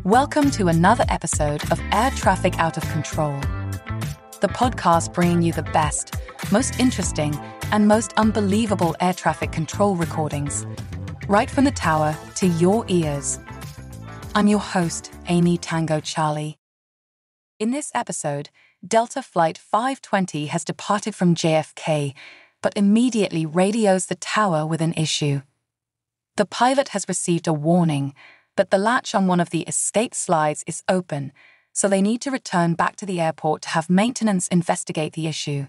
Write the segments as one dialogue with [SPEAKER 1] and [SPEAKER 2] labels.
[SPEAKER 1] Welcome to another episode of Air Traffic Out of Control, the podcast bringing you the best, most interesting, and most unbelievable air traffic control recordings, right from the tower to your ears. I'm your host, Amy Tango Charlie. In this episode, Delta Flight 520 has departed from JFK, but immediately radios the tower with an issue. The pilot has received a warning, but the latch on one of the escape slides is open, so they need to return back to the airport to have maintenance investigate the issue.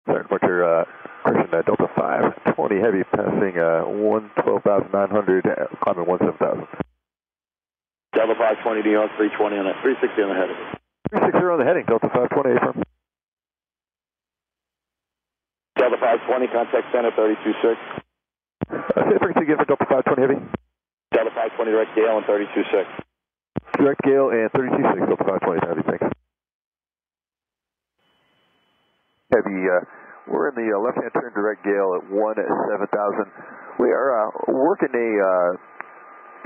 [SPEAKER 2] Sorry, departure, Christian, Delta 520 Heavy, passing 112,900, climbing 17,000.
[SPEAKER 3] Delta 520 D on 320 on it, 360 on the heading.
[SPEAKER 2] 360 on the heading, Delta 520, affirm.
[SPEAKER 3] Delta 520, contact center 326.
[SPEAKER 2] Say frequency again for Delta 520 Heavy.
[SPEAKER 3] Delta 520 direct gale and 326.
[SPEAKER 2] Direct gale and 326, Delta 520 Heavy, thanks. Heavy, we're in the left-hand turn direct gale at 17,000. We are working a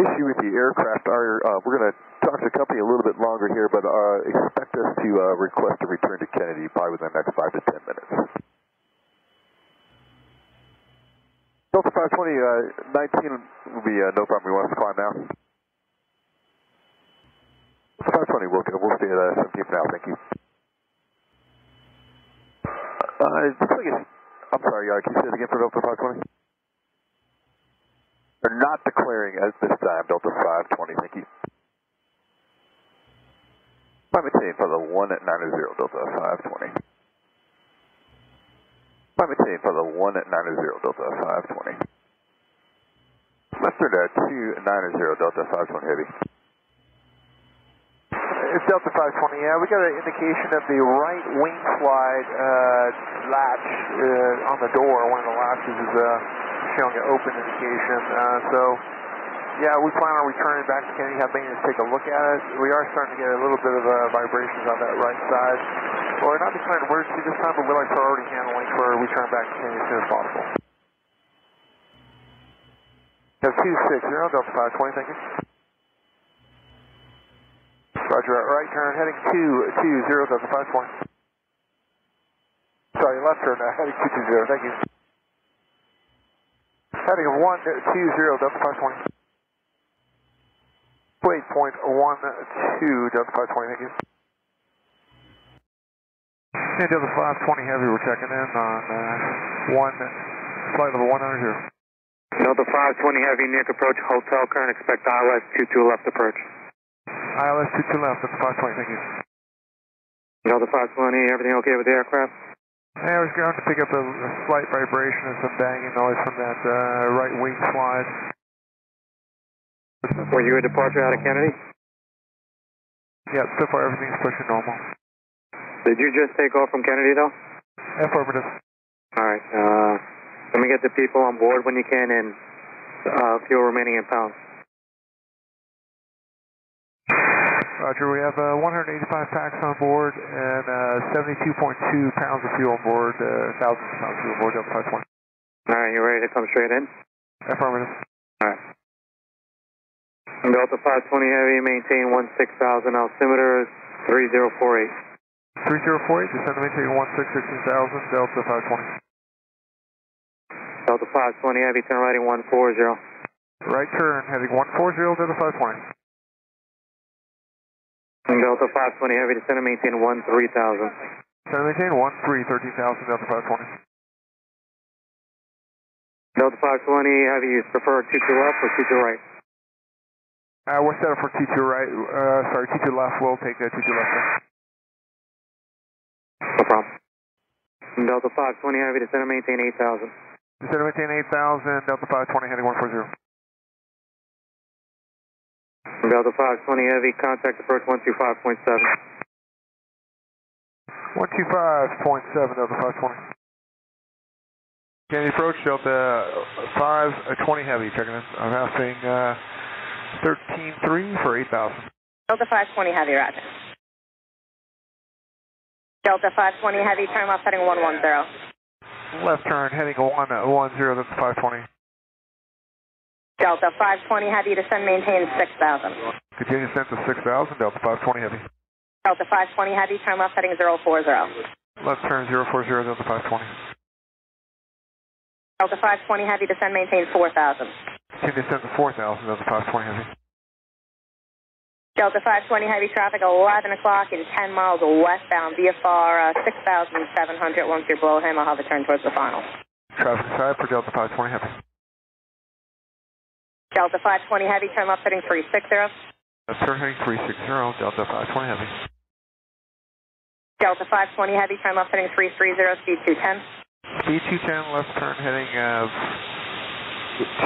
[SPEAKER 2] issue with the aircraft. We're going to talk to the company a little bit longer here, but expect us to request a return to Kennedy probably within the next 5 to 10 minutes. Delta 520, 19 will be no problem. We want us to climb now. Delta 520, we'll stay at 17 for now. Thank you. I'm sorry, can you say it again for Delta 520? They're not declaring at this time, Delta 520, thank you. I'm maintaining for the 190, Delta 520. I'm maintaining for the 190, Delta 520. Let's turn to 290, Delta 520 Heavy.
[SPEAKER 4] It's Delta 520, yeah. We got an indication of the right wing slide latch on the door. One of the latches is showing an open indication. Yeah, we plan on returning back to Kennedy, have maintenance take a look at it. We are starting to get a little bit of vibrations on that right side. We're not declaring emergency this time, but we'd like priority handling for return back to Kennedy as soon as possible. Have 260, Delta 520, thank you. Roger, right turn, heading 220, Delta 520. Sorry, left turn, heading 220, thank you. Heading 120, Delta 520. Waypoint 12, Delta 520, thank you. Hey, Delta 520 Heavy, we're checking in on flight level 190.
[SPEAKER 5] Delta 520 Heavy, near approach, hotel, current expect ILS 22 left approach.
[SPEAKER 4] ILS 22 left, Delta 520, thank you.
[SPEAKER 5] Delta 520, everything okay with the aircraft?
[SPEAKER 4] Yeah, I was going to pick up a slight vibration and some banging noise from that right wing slide.
[SPEAKER 5] Were you a departure out of Kennedy?
[SPEAKER 4] Yeah, so far everything's pushing normal.
[SPEAKER 5] Did you just take off from Kennedy though?
[SPEAKER 4] Affirmative.
[SPEAKER 5] Alright, let me get the people on board when you can and fuel remaining in pounds.
[SPEAKER 4] Roger, we have 185 packs on board and 72.2 pounds of fuel on board, thousands of pounds of fuel on board, Delta 520.
[SPEAKER 5] Alright, you ready to come straight in?
[SPEAKER 4] Affirmative.
[SPEAKER 5] Alright. Delta 520 Heavy, maintain 16,000, altimeter 3048.
[SPEAKER 4] 3048, descend to maintain 16,000, Delta 520.
[SPEAKER 5] Delta 520 Heavy, turn right 140.
[SPEAKER 4] Right turn, heading 140, Delta 520.
[SPEAKER 5] Delta 520 Heavy, descend to maintain 13,000.
[SPEAKER 4] Descend to maintain 13,000, Delta 520.
[SPEAKER 5] Delta 520 Heavy, you prefer 22 left or 22 right?
[SPEAKER 4] We're set up for T2 right, sorry, T2 left, we'll take T2 left.
[SPEAKER 5] No problem. Delta 520 Heavy, descend to maintain 8,000.
[SPEAKER 4] Descend to maintain 8,000, Delta 520 heading 140.
[SPEAKER 5] Delta 520 Heavy, contact approach 125.7.
[SPEAKER 4] 125.7, Delta 520. Kennedy approach, Delta 520 Heavy, checking in. I'm passing 13.3 for 8,000.
[SPEAKER 6] Delta 520 Heavy, roger. Delta 520 Heavy, turn left heading 110.
[SPEAKER 2] Left turn, heading 110, that's 520.
[SPEAKER 6] Delta 520 Heavy, descend, maintain 6,000.
[SPEAKER 2] Continue descent to 6,000, Delta 520 Heavy.
[SPEAKER 6] Delta 520 Heavy, turn left heading 040.
[SPEAKER 2] Left turn 040, Delta 520.
[SPEAKER 6] Delta 520 Heavy, descend, maintain 4,000.
[SPEAKER 2] Continue descent to 4,000, Delta 520 Heavy.
[SPEAKER 6] Delta 520 Heavy, traffic 11 o'clock and 10 miles westbound, VFR 6,700. Once you're below him, I'll have a turn towards the final.
[SPEAKER 2] Traffic side for Delta 520 Heavy.
[SPEAKER 6] Delta 520 Heavy, turn left heading 360.
[SPEAKER 2] Left turn heading 360, Delta 520 Heavy.
[SPEAKER 6] Delta 520 Heavy, turn left heading 330, speed 210.
[SPEAKER 2] Speed 210, left turn heading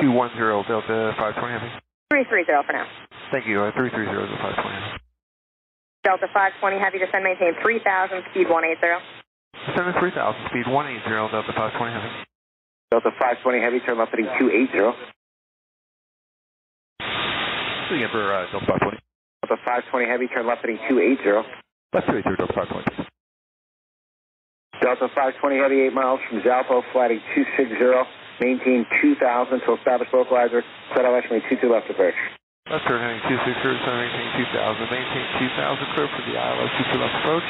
[SPEAKER 2] 210, Delta 520 Heavy.
[SPEAKER 6] 330 for now.
[SPEAKER 2] Thank you, 330, Delta 520 Heavy.
[SPEAKER 6] Delta 520 Heavy, descend, maintain 3,000, speed 180.
[SPEAKER 2] Descend to 3,000, speed 180, Delta 520 Heavy.
[SPEAKER 3] Delta 520 Heavy, turn left heading 280.
[SPEAKER 2] Again for Delta 520.
[SPEAKER 3] Delta 520 Heavy, turn left heading 280.
[SPEAKER 2] Left 280, Delta 520.
[SPEAKER 3] Delta 520 Heavy, 8 miles from Zalpo, flighting 260. Maintain 2,000 to establish localizer. Set elevation 22 left approach.
[SPEAKER 2] Left turn heading 260, maintain 2,000. Maintain 2,000, clear for the ILS 22 left approach.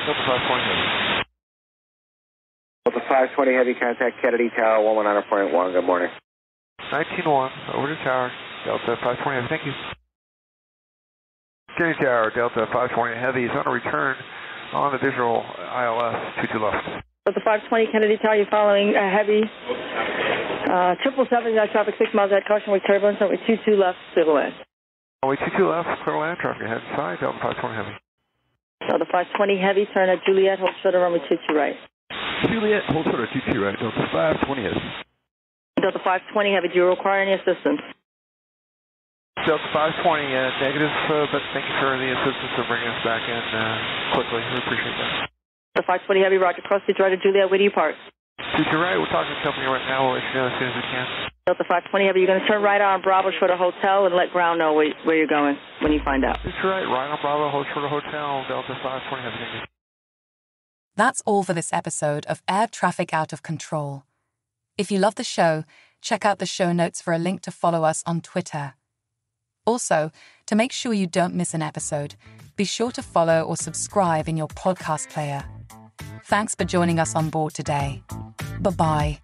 [SPEAKER 2] Delta 520 Heavy.
[SPEAKER 3] Delta 520 Heavy, contact Kennedy Tower 119.1. Good morning.
[SPEAKER 2] 19-1, over to tower, Delta 520 Heavy, thank you. Kennedy Tower, Delta 520 Heavy is on a return on the visual ILS 22 left.
[SPEAKER 7] Delta 520 Kennedy Tower, you're following Heavy. 777, traffic 6 miles ahead, caution with turbulence, runway 22 left, clear to land.
[SPEAKER 2] Runway 22 left, clear to land, traffic ahead side, Delta 520 Heavy.
[SPEAKER 7] Delta 520 Heavy, turn at Juliet, hold short of runway 22 right.
[SPEAKER 2] Juliet, hold short of 22 right, Delta 520 Heavy.
[SPEAKER 7] Delta 520 Heavy, do you require any assistance?
[SPEAKER 2] Delta 520, negative, but thank you for the assistance of bringing us back in quickly. We appreciate that.
[SPEAKER 7] Delta 520 Heavy, roger, cross the right of Juliet, where do you park?
[SPEAKER 2] 22 right, we're talking to the company right now, we'll let you know as soon as we can.
[SPEAKER 7] Delta 520 Heavy, you're going to turn right on Bravo short of hotel and let ground know where you're going when you find out.
[SPEAKER 2] 22 right on Bravo, hold short of hotel, Delta 520 Heavy, thank you.
[SPEAKER 1] That's all for this episode of Air Traffic Out of Control. If you love the show, check out the show notes for a link to follow us on Twitter. Also, to make sure you don't miss an episode, be sure to follow or subscribe in your podcast player. Thanks for joining us on board today. Bye-bye.